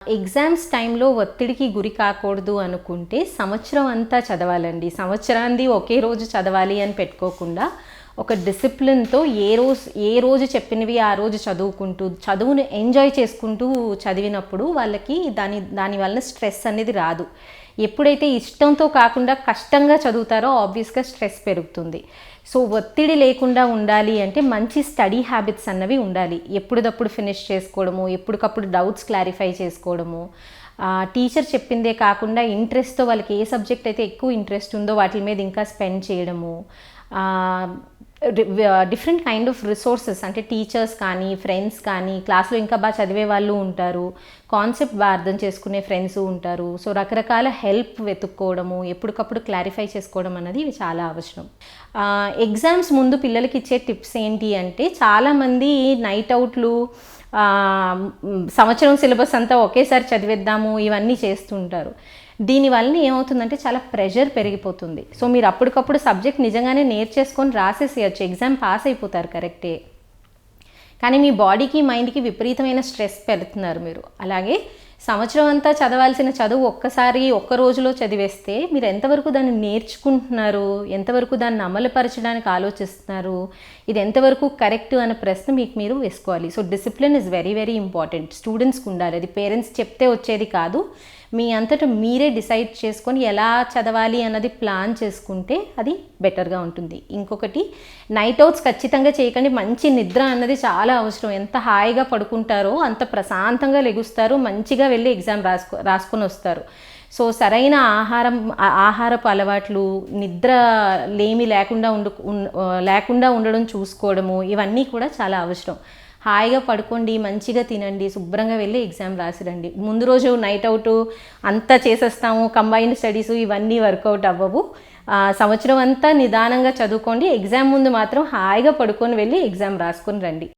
Exams టైంలో ఒత్తిడికి గురి కాకూడదు అనుకుంటే సంవత్సరం అంతా చదవాలండి. సంవత్సరాంది ఒకే రోజు చదవాలి అని పెట్టుకోకుండా ఒక డిసిప్లిన్తో ఏ రోజు చెప్పినవి ఆ రోజు చదువుకుంటూ చదువును ఎంజాయ్ చేసుకుంటూ చదివినప్పుడు వాళ్ళకి దానివల్ల స్ట్రెస్ అనేది రాదు. ఎప్పుడైతే ఇష్టంతో కాకుండా కష్టంగా చదువుతారో ఆబ్వియస్గా స్ట్రెస్ పెరుగుతుంది. సో ఒత్తిడి లేకుండా ఉండాలి అంటే మంచి స్టడీ హ్యాబిట్స్ అన్నవి ఉండాలి. ఎప్పుడప్పుడు ఫినిష్ చేసుకోవడము, ఎప్పటికప్పుడు డౌట్స్ క్లారిఫై చేసుకోవడము, టీచర్ చెప్పిందే కాకుండా ఇంట్రెస్ట్తో వాళ్ళకి ఏ సబ్జెక్ట్ అయితే ఎక్కువ ఇంట్రెస్ట్ ఉందో వాటి మీద ఇంకా స్పెండ్ చేయడము, డిఫరెంట్ కైండ్ ఆఫ్ రిసోర్సెస్ అంటే టీచర్స్ కానీ ఫ్రెండ్స్ కానీ క్లాస్లో ఇంకా బాగా చదివే వాళ్ళు ఉంటారు, కాన్సెప్ట్ బాగా అర్థం చేసుకునే ఫ్రెండ్స్ ఉంటారు. సో రకరకాల హెల్ప్ వెతుక్కోవడము, ఎప్పటికప్పుడు క్లారిఫై చేసుకోవడం అనేది ఇవి చాలా అవసరం. ఎగ్జామ్స్ ముందు పిల్లలకి ఇచ్చే టిప్స్ ఏంటి అంటే చాలామంది నైట్ అవుట్లు, సంవత్సరం సిలబస్ అంతా ఒకేసారి చదివేద్దాము ఇవన్నీ చేస్తుంటారు. దీనివల్ల ఏమవుతుందంటే చాలా ప్రెషర్ పెరిగిపోతుంది. సో మీరు అప్పటికప్పుడు సబ్జెక్ట్ నిజంగానే నేర్చేసుకొని రాసేసేయచ్చు, ఎగ్జామ్ పాస్ అయిపోతారు కరెక్టే, కానీ మీ బాడీకి మైండ్కి విపరీతమైన స్ట్రెస్ పెడుతున్నారు మీరు. అలాగే సంవత్సరం అంతా చదవాల్సిన చదువు ఒక్క రోజులో చదివేస్తే మీరు ఎంతవరకు దాన్ని నేర్చుకుంటున్నారు, ఎంతవరకు దాన్ని అమలుపరచడానికి ఆలోచిస్తున్నారు, ఇది ఎంతవరకు కరెక్ట్ అనే ప్రశ్న మీకు మీరు వేసుకోవాలి. So discipline is very very important. స్టూడెంట్స్కి ఉండాలి. అది పేరెంట్స్ చెప్తే వచ్చేది కాదు. మీ అంతటా మీరే డిసైడ్ చేసుకొని ఎలా చదవాలి అన్నది ప్లాన్ చేసుకుంటే అది బెటర్గా ఉంటుంది. ఇంకొకటి, నైట్ అవుట్స్ ఖచ్చితంగా చేయకండి. మంచి నిద్ర అన్నది చాలా అవసరం. ఎంత హాయిగా పడుకుంటారో అంత ప్రశాంతంగా లెగుస్తారు, మంచిగా వెళ్ళి ఎగ్జామ్ రాసుకొని వస్తారు. సో సరైన ఆహారపు అలవాట్లు, నిద్ర లేమి లేకుండా ఉండడం చూసుకోవడము, ఇవన్నీ కూడా చాలా అవసరం. హాయిగా పడుకోండి, మంచిగా తినండి, శుభ్రంగా వెళ్ళి ఎగ్జామ్ రాసిరండి. ముందు రోజు నైట్ అవుట్ అంతా చేసేస్తాము, కంబైన్డ్ స్టడీస్ ఇవన్నీ వర్కౌట్ అవ్వవు. సంవత్సరం అంతా నిదానంగా చదువుకోండి. ఎగ్జామ్ ముందు మాత్రం హాయిగా పడుకొని వెళ్ళి ఎగ్జామ్ రాసుకొని రండి.